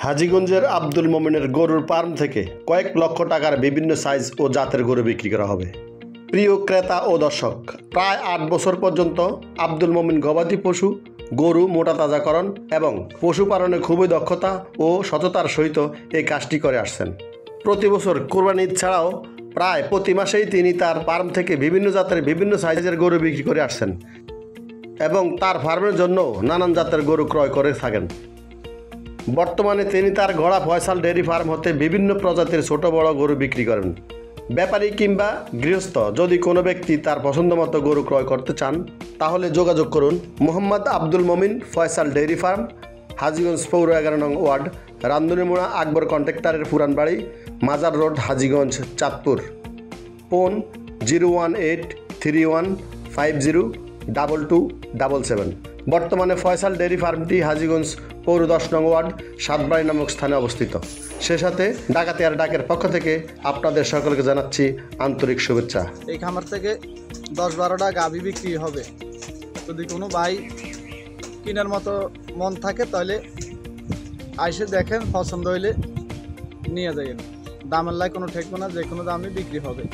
হাজীগঞ্জের আব্দুল মোমিনের গরুর ফার্ম থেকে কয়েক লক্ষ টাকার বিভিন্ন সাইজ ও জাতের গরু বিক্রি করা হবে। প্রিয় ক্রেতা ও দর্শক, প্রায় 8 বছর পর্যন্ত আব্দুল মোমিন গবাদি পশু, গরু মোটা তাজাকরণ এবং পশুপালনে খুবই দক্ষতা ও সততার সহিত এই কাজটি করে আসছেন। প্রতি বছর কোরবানি ঈদ ছাড়াও প্রায় প্রতি মাসেই তিনি তার ফার্ম থেকে বিভিন্ন জাতের বিভিন্ন সাইজের গরু বিক্রি করে আসছেন এবং তার ফার্মের জন্য নানান জাতের গরু ক্রয় করে থাকেন। বর্তমানে তিনি তার গড়া ফয়সাল ডেয়ারি ফার্ম হতে বিভিন্ন প্রজাতির ছোট বড় গরু বিক্রি করেন। ব্যাপারী কিংবা গৃহস্থ যদি কোনো ব্যক্তি তার পছন্দমতো গরু ক্রয় করতে চান তাহলে যোগাযোগ করুন মোহাম্মদ আব্দুল মোমিন ফয়সাল ডেয়ারি ফার্ম, হাজীগঞ্জ পৌর 11 নং ওয়ার্ড, রামধুনীমুড়া আকবর কন্ট্রাক্টরের পুরান বাড়ি, মাজার রোড, হাজীগঞ্জ, চাঁদপুর। ফোন 01831502277। বর্তমানে ফয়সাল ডেয়ারি ফার্মটি হাজীগঞ্জ পৌর 10 নং ওয়ার্ড, সাতবাড়ি নামক স্থানে অবস্থিত। সে সাথে ডাকাতিয়ার ডাকের পক্ষ থেকে আপনাদের সকলকে জানাচ্ছি আন্তরিক শুভেচ্ছা। এই খামার থেকে 10-12টা গাভী বিক্রি হবে। যদি কোনো ভাই কেনার মতো মন থাকে তাহলে আইসে দেখেন, পছন্দ হইলে নিয়ে যাবেন। দামের লাই কোনো ঠেকবে না, যে কোনো দামে বিক্রি হবে।